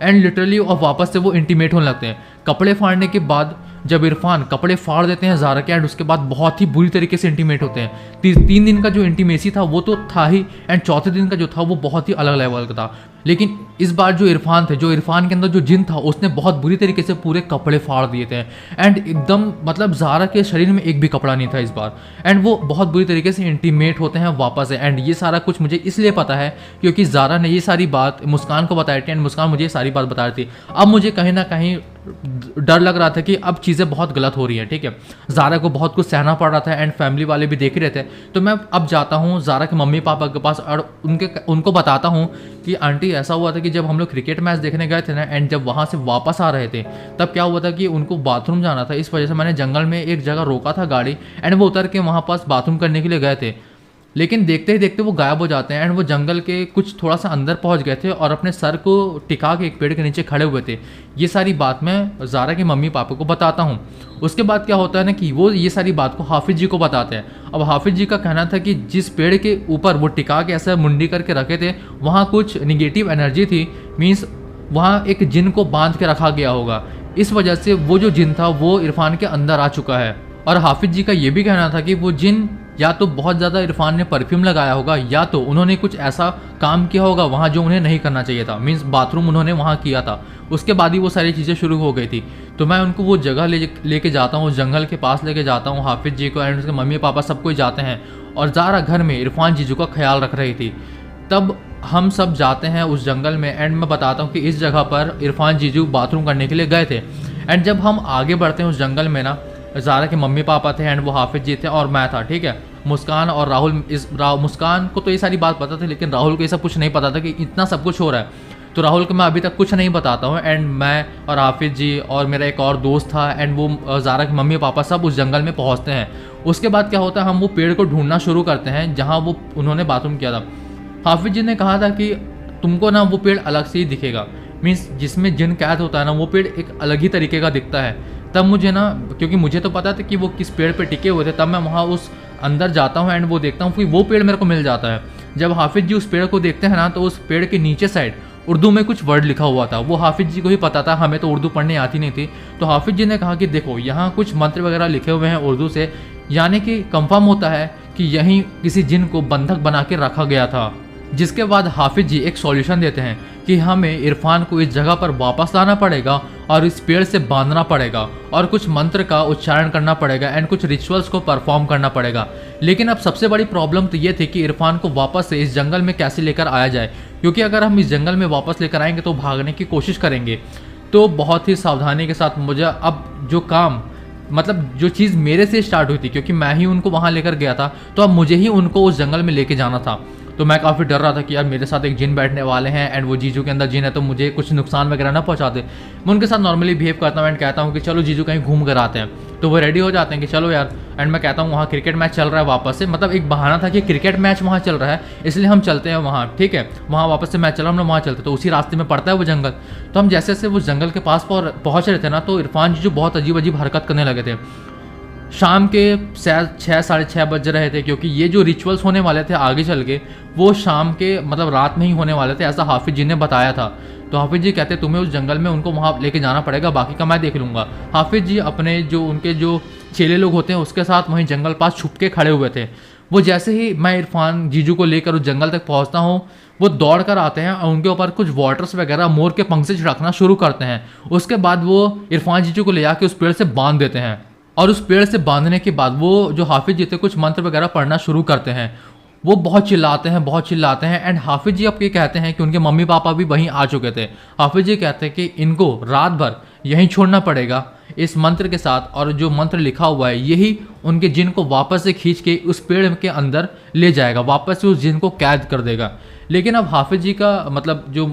S1: एंड लिटरली और वापस से वो इंटीमेट होने लगते हैं। कपड़े फाड़ने के बाद जब इरफान कपड़े फाड़ देते हैं ज़ारा के एंड उसके बाद बहुत ही बुरी तरीके से इंटीमेट होते हैं। 3 दिन का जो इंटीमेसी था वो तो था ही एंड चौथे दिन का जो था वो बहुत ही अलग लेवल का था। लेकिन इस बार जो इरफान थे, जो इरफान के अंदर जो जिन था, उसने बहुत बुरी तरीके से पूरे कपड़े फाड़ दिए थे एंड एकदम मतलब ज़ारा के शरीर में एक भी कपड़ा नहीं था इस बार। एंड वो बहुत बुरी तरीके से इंटीमेट होते हैं वापस से। एंड ये सारा कुछ मुझे इसलिए पता है क्योंकि ज़ारा ने ये सारी बात मुस्कान को बताई थी एंड मुस्कान मुझे ये सारी बात बता रही थी। अब मुझे कहीं ना कहीं डर लग रहा था कि अब चीज़ें बहुत गलत हो रही हैं, ठीक है। ज़ारा को बहुत कुछ सहना पड़ रहा था एंड फैमिली वाले भी देख रहे थे। तो मैं अब जाता हूँ ज़ारा के मम्मी पापा के पास और उनको बताता हूँ कि आंटी ऐसा हुआ था कि जब हम लोग क्रिकेट मैच देखने गए थे ना एंड जब वहाँ से वापस आ रहे थे तब क्या हुआ था कि उनको बाथरूम जाना था, इस वजह से मैंने जंगल में एक जगह रोका था गाड़ी एंड वो उतर के वहाँ पास बाथरूम करने के लिए गए थे। लेकिन देखते ही देखते वो गायब हो जाते हैं एंड वो जंगल के कुछ थोड़ा सा अंदर पहुंच गए थे और अपने सर को टिका के एक पेड़ के नीचे खड़े हुए थे। ये सारी बात मैं ज़ारा के मम्मी पापा को बताता हूँ। उसके बाद क्या होता है ना कि वो ये सारी बात को हाफिज़ जी को बताते हैं। अब हाफिज़ जी का कहना था कि जिस पेड़ के ऊपर वो टिका के ऐसा मुंडी करके रखे थे वहाँ कुछ निगेटिव एनर्जी थी, मीन्स वहाँ एक जिन को बांध के रखा गया होगा। इस वजह से वो जो जिन था वो इरफान के अंदर आ चुका है। और हाफिज़ जी का ये भी कहना था कि वो जिन या तो बहुत ज़्यादा इरफान ने परफ्यूम लगाया होगा या तो उन्होंने कुछ ऐसा काम किया होगा वहाँ जो उन्हें नहीं करना चाहिए था, मीन्स बाथरूम उन्होंने वहाँ किया था। उसके बाद ही वो सारी चीज़ें शुरू हो गई थी। तो मैं उनको वो जगह लेके जाता हूँ, जंगल के पास लेके जाता हूँ हाफिज़ जी को एंड उसके मम्मी पापा सब कोई जाते हैं और ज़ारा घर में इरफान जीजू का ख्याल रख रही थी। तब हम सब जाते हैं उस जंगल में एंड मैं बताता हूँ कि इस जगह पर इरफान जीजू बाथरूम करने के लिए गए थे। एंड जब हम आगे बढ़ते हैं उस जंगल में ना, ज़ारा के मम्मी पापा थे एंड वो हाफिज़ जी थे और मैं था, ठीक है। मुस्कान और राहुल, मुस्कान को तो ये सारी बात पता थी लेकिन राहुल को ये सब कुछ नहीं पता था कि इतना सब कुछ हो रहा है। तो राहुल को मैं अभी तक कुछ नहीं बताता हूँ एंड मैं और हाफिज़ जी और मेरा एक और दोस्त था एंड वो ज़ारा के मम्मी पापा सब उस जंगल में पहुँचते हैं। उसके बाद क्या होता है, हम वो पेड़ को ढूंढना शुरू करते हैं जहाँ वो उन्होंने बाथरूम किया था। हाफिज़ जी ने कहा था कि तुमको ना वो पेड़ अलग से ही दिखेगा, मीन्स जिसमें जिन कैद होता है ना वो पेड़ एक अलग ही तरीके का दिखता है। तब मुझे ना, क्योंकि मुझे तो पता था कि वो किस पेड़ पे टिके हुए थे, तब मैं वहाँ उस अंदर जाता हूँ एंड वो देखता हूँ कि वो पेड़ मेरे को मिल जाता है। जब हाफिज़ जी उस पेड़ को देखते हैं ना तो उस पेड़ के नीचे साइड उर्दू में कुछ वर्ड लिखा हुआ था। वो हाफिज़ जी को ही पता था, हमें तो उर्दू पढ़ने आती नहीं थी। तो हाफिज़ जी ने कहा कि देखो यहाँ कुछ मंत्र वगैरह लिखे हुए हैं उर्दू से, यानी कि कंफर्म होता है कि यहीं किसी जिन को बंधक बना के रखा गया था। जिसके बाद हाफिज जी एक सॉल्यूशन देते हैं कि हमें इरफान को इस जगह पर वापस लाना पड़ेगा और इस पेड़ से बांधना पड़ेगा और कुछ मंत्र का उच्चारण करना पड़ेगा एंड कुछ रिचुअल्स को परफॉर्म करना पड़ेगा। लेकिन अब सबसे बड़ी प्रॉब्लम तो ये थी कि इरफान को वापस से इस जंगल में कैसे लेकर आया जाए, क्योंकि अगर हम इस जंगल में वापस लेकर आएंगे तो भागने की कोशिश करेंगे। तो बहुत ही सावधानी के साथ मुझे अब जो काम मतलब जो चीज़ मेरे से स्टार्ट हुई थी, क्योंकि मैं ही उनको वहाँ लेकर गया था, तो अब मुझे ही उनको उस जंगल में लेके जाना था। तो मैं काफ़ी डर रहा था कि यार मेरे साथ एक जिन बैठने वाले हैं एंड वो जीजू के अंदर जिन है, तो मुझे कुछ नुकसान वगैरह ना पहुँचा दे। मैं उनके साथ नॉर्मली बिहेव करता हूँ एंड कहता हूँ कि चलो जीजू कहीं घूम कर आते हैं, तो वो रेडी हो जाते हैं कि चलो यार। एंड मैं कहता हूँ वहाँ क्रिकेट मैच चल रहा है वापस से, मतलब एक बहाना था कि क्रिकेट मैच वहाँ चल रहा है इसलिए हम चलते हैं वहाँ, ठीक है, वहाँ वापस से मैच चल रहा है, हम लोग वहाँ चलते। तो उसी रास्ते में पड़ता है वो जंगल। तो हम जैसे जैसे वो जंगल के पास पहुँच रहे थे ना, तो इरफान जीजू बहुत अजीब अजीब हरकत करने लगे थे। शाम के 6 साढ़े 6 बज रहे थे, क्योंकि ये जो रिचुअल्स होने वाले थे आगे चल के वो शाम के मतलब रात में ही होने वाले थे, ऐसा हाफिज जी ने बताया था। तो हाफिज जी कहते तुम्हें उस जंगल में उनको वहाँ लेके जाना पड़ेगा, बाकी का मैं देख लूँगा। हाफिज जी अपने जो उनके जो चेले लोग होते हैं उसके साथ वहीं जंगल पास छुप के खड़े हुए थे। वो जैसे ही मैं इरफान जीजू को लेकर उस जंगल तक पहुँचता हूँ, वो दौड़ कर आते हैं और उनके ऊपर कुछ वाटर्स वगैरह मोर के पंख से छिड़कना शुरू करते हैं। उसके बाद वो इरफान जीजू को ले जाके उस पेड़ से बांध देते हैं और उस पेड़ से बांधने के बाद वो जो हाफिज जी थे कुछ मंत्र वगैरह पढ़ना शुरू करते हैं। वो बहुत चिल्लाते हैं एंड हाफिज जी अब ये कहते हैं कि उनके मम्मी पापा भी वहीं आ चुके थे। हाफिज जी कहते हैं कि इनको रात भर यहीं छोड़ना पड़ेगा इस मंत्र के साथ, और जो मंत्र लिखा हुआ है यही उनके जिन को वापस से खींच के उस पेड़ के अंदर ले जाएगा, वापस से उस जिन को कैद कर देगा। लेकिन अब हाफिज जी का मतलब जो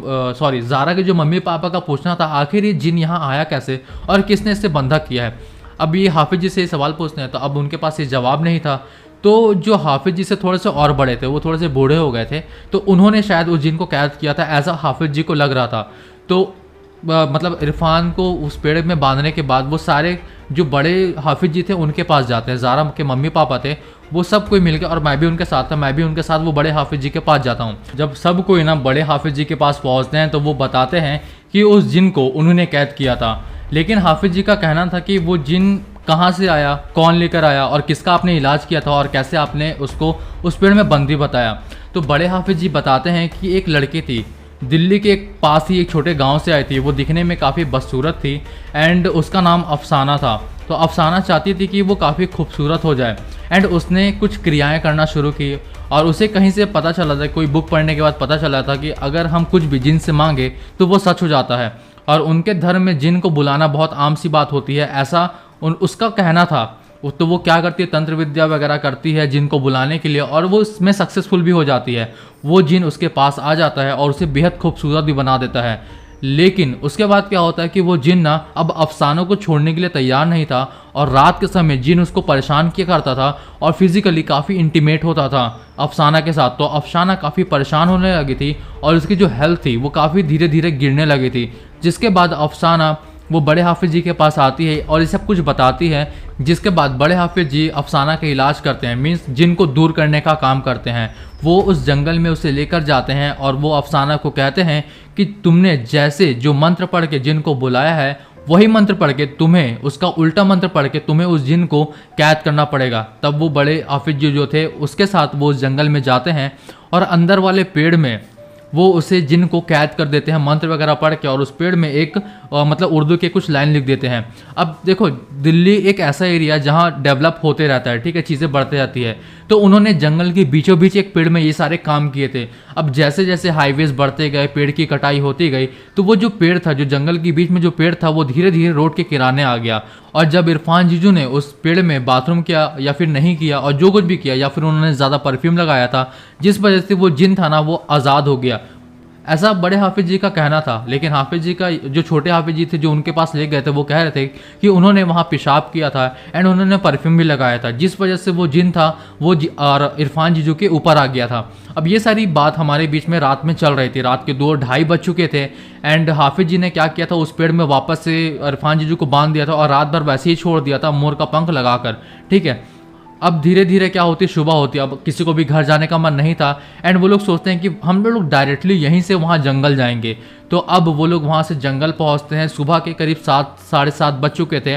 S1: ज़ारा के जो मम्मी पापा का पूछना था आखिर ये जिन यहाँ आया कैसे और किसने इससे बंधक किया है। अब ये हाफिज जी से सवाल पूछते हैं, तो अब उनके पास ये जवाब नहीं था। तो जो हाफिज जी से थोड़े से और बड़े थे, वो थोड़े से बूढ़े हो गए थे, तो उन्होंने शायद उस जिन को कैद किया था, ऐसा हाफिज जी को लग रहा था। तो मतलब इरफान को उस पेड़ में बांधने के बाद वो सारे जो बड़े हाफिज जी थे उनके पास जाते हैं, ज़ारा के मम्मी पापा थे, वो सब कोई मिल के, और मैं भी उनके साथ था, मैं भी उनके साथ वो बड़े हाफिज जी के पास जाता हूँ। जब सब कोई ना बड़े हाफिज जी के पास पहुँचते हैं तो वो बताते हैं कि उस जिन को उन्होंने कैद किया था। लेकिन हाफिज जी का कहना था कि वो जिन कहाँ से आया, कौन लेकर आया और किसका आपने इलाज किया था और कैसे आपने उसको उस पेड़ में बंदी बताया। तो बड़े हाफिज जी बताते हैं कि एक लड़की थी, दिल्ली के पास ही एक छोटे गांव से आई थी, वो दिखने में काफ़ी बदसूरत थी एंड उसका नाम अफसाना था। तो अफसाना चाहती थी कि वो काफ़ी खूबसूरत हो जाए एंड उसने कुछ क्रियाएं करना शुरू की, और उसे कहीं से पता चला था, कोई बुक पढ़ने के बाद पता चला था कि अगर हम कुछ भी जिन से मांगे तो वो सच हो जाता है, और उनके धर्म में जिन को बुलाना बहुत आम सी बात होती है, ऐसा उसका कहना था। तो वो क्या करती है, तंत्र विद्या वगैरह करती है जिन को बुलाने के लिए, और वो इसमें सक्सेसफुल भी हो जाती है। वो जिन उसके पास आ जाता है और उसे बेहद खूबसूरत भी बना देता है। लेकिन उसके बाद क्या होता है कि वो जिन ना अब अफसानों को छोड़ने के लिए तैयार नहीं था, और रात के समय जिन उसको परेशान किया करता था और फिजिकली काफ़ी इंटीमेट होता था अफसाना के साथ। तो अफसाना काफ़ी परेशान होने लगी थी और उसकी जो हेल्थ थी वो काफ़ी धीरे धीरे गिरने लगी थी। जिसके बाद अफसाना वो बड़े हाफिज जी के पास आती है और ये सब कुछ बताती है, जिसके बाद बड़े हाफिज जी अफसाना का इलाज करते हैं, मीन्स जिन को दूर करने का काम करते हैं। वो उस जंगल में उसे लेकर जाते हैं और वो अफसाना को कहते हैं कि तुमने जैसे जो मंत्र पढ़ के जिन को बुलाया है वही मंत्र पढ़ के तुम्हें उसका उल्टा मंत्र पढ़ के तुम्हें उस जिन को कैद करना पड़ेगा। तब वो बड़े हाफिज जी जो थे उसके साथ वो उस जंगल में जाते हैं और अंदर वाले पेड़ में वो उसे जिन को कैद कर देते हैं मंत्र वगैरह पढ़ के, और उस पेड़ में एक मतलब उर्दू के कुछ लाइन लिख देते हैं। अब देखो दिल्ली एक ऐसा एरिया जहाँ डेवलप होते रहता है, ठीक है, चीज़ें बढ़ते जाती है, तो उन्होंने जंगल के बीचों बीच एक पेड़ में ये सारे काम किए थे। अब जैसे जैसे हाईवेज बढ़ते गए, पेड़ की कटाई होती गई, तो वो जो पेड़ था, जो जंगल के बीच में जो पेड़ था, वो धीरे धीरे रोड के किनारे आ गया। और जब इरफान जीजू ने उस पेड़ में बाथरूम किया या फिर नहीं किया, और जो कुछ भी किया, या फिर उन्होंने ज़्यादा परफ्यूम लगाया था, जिस वजह से वो जिन था ना वो आज़ाद हो गया, ऐसा बड़े हाफिज जी का कहना था। लेकिन हाफिज जी का जो छोटे हाफिज जी थे जो उनके पास ले गए थे, वो कह रहे थे कि उन्होंने वहाँ पेशाब किया था एंड उन्होंने परफ्यूम भी लगाया था, जिस वजह से वो जिन था वो और इरफान जीजू के ऊपर आ गया था। अब ये सारी बात हमारे बीच में रात में चल रही थी, रात के 2-2:30 बज चुके थे एंड हाफिज जी ने क्या किया था, उस पेड़ में वापस से इरफान जीजू को बांध दिया था और रात भर वैसे ही छोड़ दिया था मोर का पंख लगाकर, ठीक है। अब धीरे धीरे क्या होती है, सुबह होती है, अब किसी को भी घर जाने का मन नहीं था एंड वो लोग सोचते हैं कि हम लोग डायरेक्टली यहीं से वहाँ जंगल जाएंगे। तो अब वो लोग वहाँ से जंगल पहुँचते हैं। सुबह के करीब 7 साढ़े 7 बज चुके थे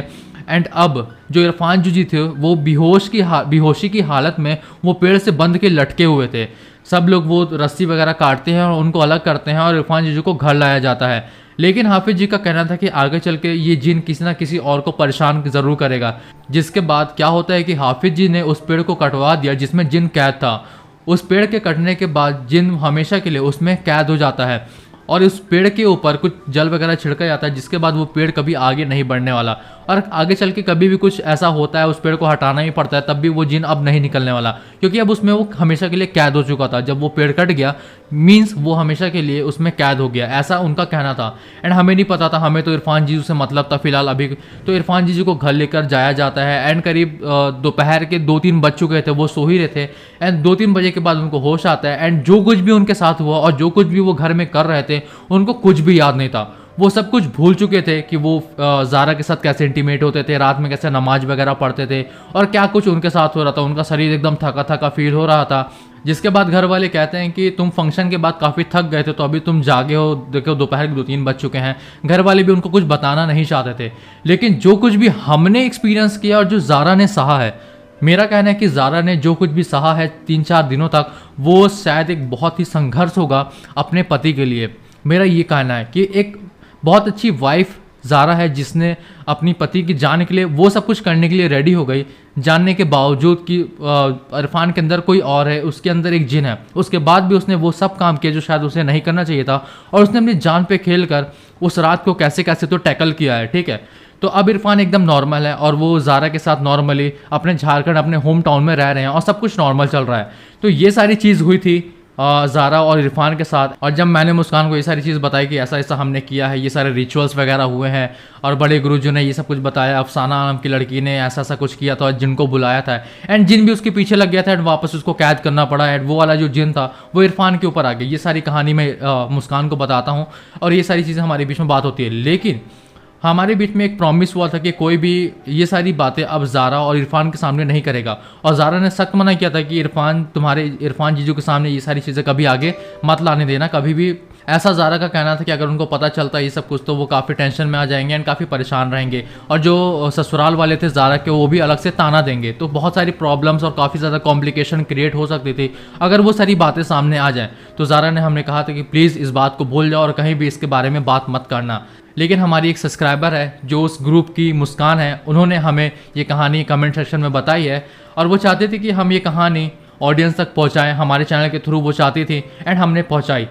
S1: एंड अब जो इरफान जूजी थे वो बेहोशी की हालत में वो पेड़ से बंध के लटके हुए थे। सब लोग वो रस्सी वगैरह काटते हैं और उनको अलग करते हैं और इरफान जूजी को घर लाया जाता है। लेकिन हाफिज जी का कहना था कि आगे चल के ये जिन किसी ना किसी और को परेशान ज़रूर करेगा। जिसके बाद क्या होता है कि हाफिज जी ने उस पेड़ को कटवा दिया जिसमें जिन कैद था। उस पेड़ के कटने के बाद जिन हमेशा के लिए उसमें कैद हो जाता है और उस पेड़ के ऊपर कुछ जल वगैरह छिड़का जाता है, जिसके बाद वो पेड़ कभी आगे नहीं बढ़ने वाला। और आगे चल के कभी भी कुछ ऐसा होता है उस पेड़ को हटाना ही पड़ता है, तब भी वो जिन अब नहीं निकलने वाला, क्योंकि अब उसमें वो हमेशा के लिए कैद हो चुका था। जब वो पेड़ कट गया मीन्स वो हमेशा के लिए उसमें कैद हो गया, ऐसा उनका कहना था। एंड हमें नहीं पता था, हमें तो इरफान जीजू से मतलब था फिलहाल अभी। तो इरफान जीजू को घर लेकर जाया जाता है एंड करीब दोपहर के 2-3 बज चुके थे, वो सो ही रहे थे। एंड 2-3 बजे के बाद उनको होश आता है एंड जो कुछ भी उनके साथ हुआ और जो कुछ भी वो घर में कर रहे थे उनको कुछ भी याद नहीं था। वो सब कुछ भूल चुके थे कि वो ज़ारा के साथ कैसे इंटीमेट होते थे, रात में कैसे नमाज वगैरह पढ़ते थे और क्या कुछ उनके साथ हो रहा था। उनका शरीर एकदम थका थका फील हो रहा था। जिसके बाद घर वाले कहते हैं कि तुम फंक्शन के बाद काफ़ी थक गए थे तो अभी तुम जागे हो, देखो दोपहर के 2-3 बज चुके हैं। घर वाले भी उनको कुछ बताना नहीं चाहते थे। लेकिन जो कुछ भी हमने एक्सपीरियंस किया और जो ज़ारा ने सहा है, मेरा कहना है कि ज़ारा ने जो कुछ भी सहा है 3-4 दिनों तक, वो शायद एक बहुत ही संघर्ष होगा अपने पति के लिए। मेरा ये कहना है कि एक बहुत अच्छी वाइफ ज़ारा है जिसने अपनी पति की जान के लिए वो सब कुछ करने के लिए रेडी हो गई, जानने के बावजूद कि इरफान के अंदर कोई और है, उसके अंदर एक जिन है। उसके बाद भी उसने वो सब काम किए जो शायद उसे नहीं करना चाहिए था और उसने अपनी जान पे खेल कर उस रात को कैसे कैसे तो टैकल किया है, ठीक है। तो अब इरफान एकदम नॉर्मल है और वो ज़ारा के साथ नॉर्मली अपने झारखंड अपने होम टाउन में रह रहे हैं और सब कुछ नॉर्मल चल रहा है। तो ये सारी चीज़ हुई थी ज़ारा और इरफान के साथ। और जब मैंने मुस्कान को ये सारी चीज़ बताई कि ऐसा ऐसा हमने किया है, ये सारे रिचुअल्स वगैरह हुए हैं और बड़े गुरुजी ने ये सब कुछ बताया, अफसाना नाम की लड़की ने ऐसा ऐसा कुछ किया था और जिनको बुलाया था एंड जिन भी उसके पीछे लग गया था एंड वापस उसको कैद करना पड़ा एंड वो वाला जो जिन था वो इरफान के ऊपर आ गया। ये सारी कहानी मैं मुस्कान को बताता हूँ और ये सारी चीज़ें हमारे बीच में बात होती है। लेकिन हमारे बीच में एक प्रॉमिस हुआ था कि कोई भी ये सारी बातें अब ज़ारा और इरफान के सामने नहीं करेगा। और ज़ारा ने सख्त मना किया था कि इरफान जीजू के सामने ये सारी चीज़ें कभी आगे मत लाने देना कभी भी। ऐसा ज़ारा का कहना था कि अगर उनको पता चलता ये सब कुछ तो वो काफ़ी टेंशन में आ जाएंगे एंड काफ़ी परेशान रहेंगे और जो ससुराल वाले थे ज़ारा के वो भी अलग से ताना देंगे। तो बहुत सारी प्रॉब्लम्स और काफ़ी ज़्यादा कॉम्प्लिकेशन क्रिएट हो सकती थी अगर वो सारी बातें सामने आ जाएँ। तो ज़ारा ने हमने कहा था कि प्लीज़ इस बात को भूल जाओ और कहीं भी इसके बारे में बात मत करना। लेकिन हमारी एक सब्सक्राइबर है जो उस ग्रुप की मुस्कान है, उन्होंने हमें ये कहानी कमेंट सेक्शन में बताई है और वो चाहते थे कि हम ये कहानी ऑडियंस तक पहुंचाएं, हमारे चैनल के थ्रू वो चाहती थी एंड हमने पहुंचाई।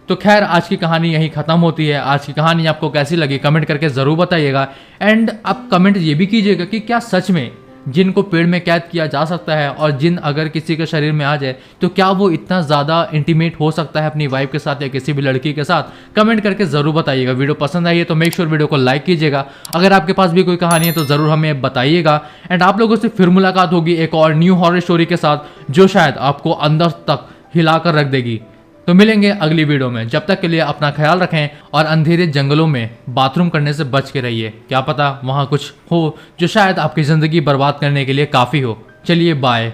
S1: तो खैर आज की कहानी यहीं ख़त्म होती है। आज की कहानी आपको कैसी लगी कमेंट करके ज़रूर बताइएगा एंड आप कमेंट ये भी कीजिएगा कि क्या सच में जिन को पेड़ में कैद किया जा सकता है और जिन अगर किसी के शरीर में आ जाए तो क्या वो इतना ज़्यादा इंटीमेट हो सकता है अपनी वाइफ के साथ या किसी भी लड़की के साथ। कमेंट करके ज़रूर बताइएगा। वीडियो पसंद आई है तो मेक श्योर वीडियो को लाइक कीजिएगा। अगर आपके पास भी कोई कहानी है तो ज़रूर हमें बताइएगा एंड आप लोगों से फिर मुलाकात होगी एक और न्यू हॉरर स्टोरी के साथ जो शायद आपको अंदर तक हिला कर रख देगी। तो मिलेंगे अगली वीडियो में। जब तक के लिए अपना ख्याल रखें और अंधेरे जंगलों में बाथरूम करने से बच के रहिए। क्या पता वहाँ कुछ हो जो शायद आपकी ज़िंदगी बर्बाद करने के लिए काफ़ी हो। चलिए बाय।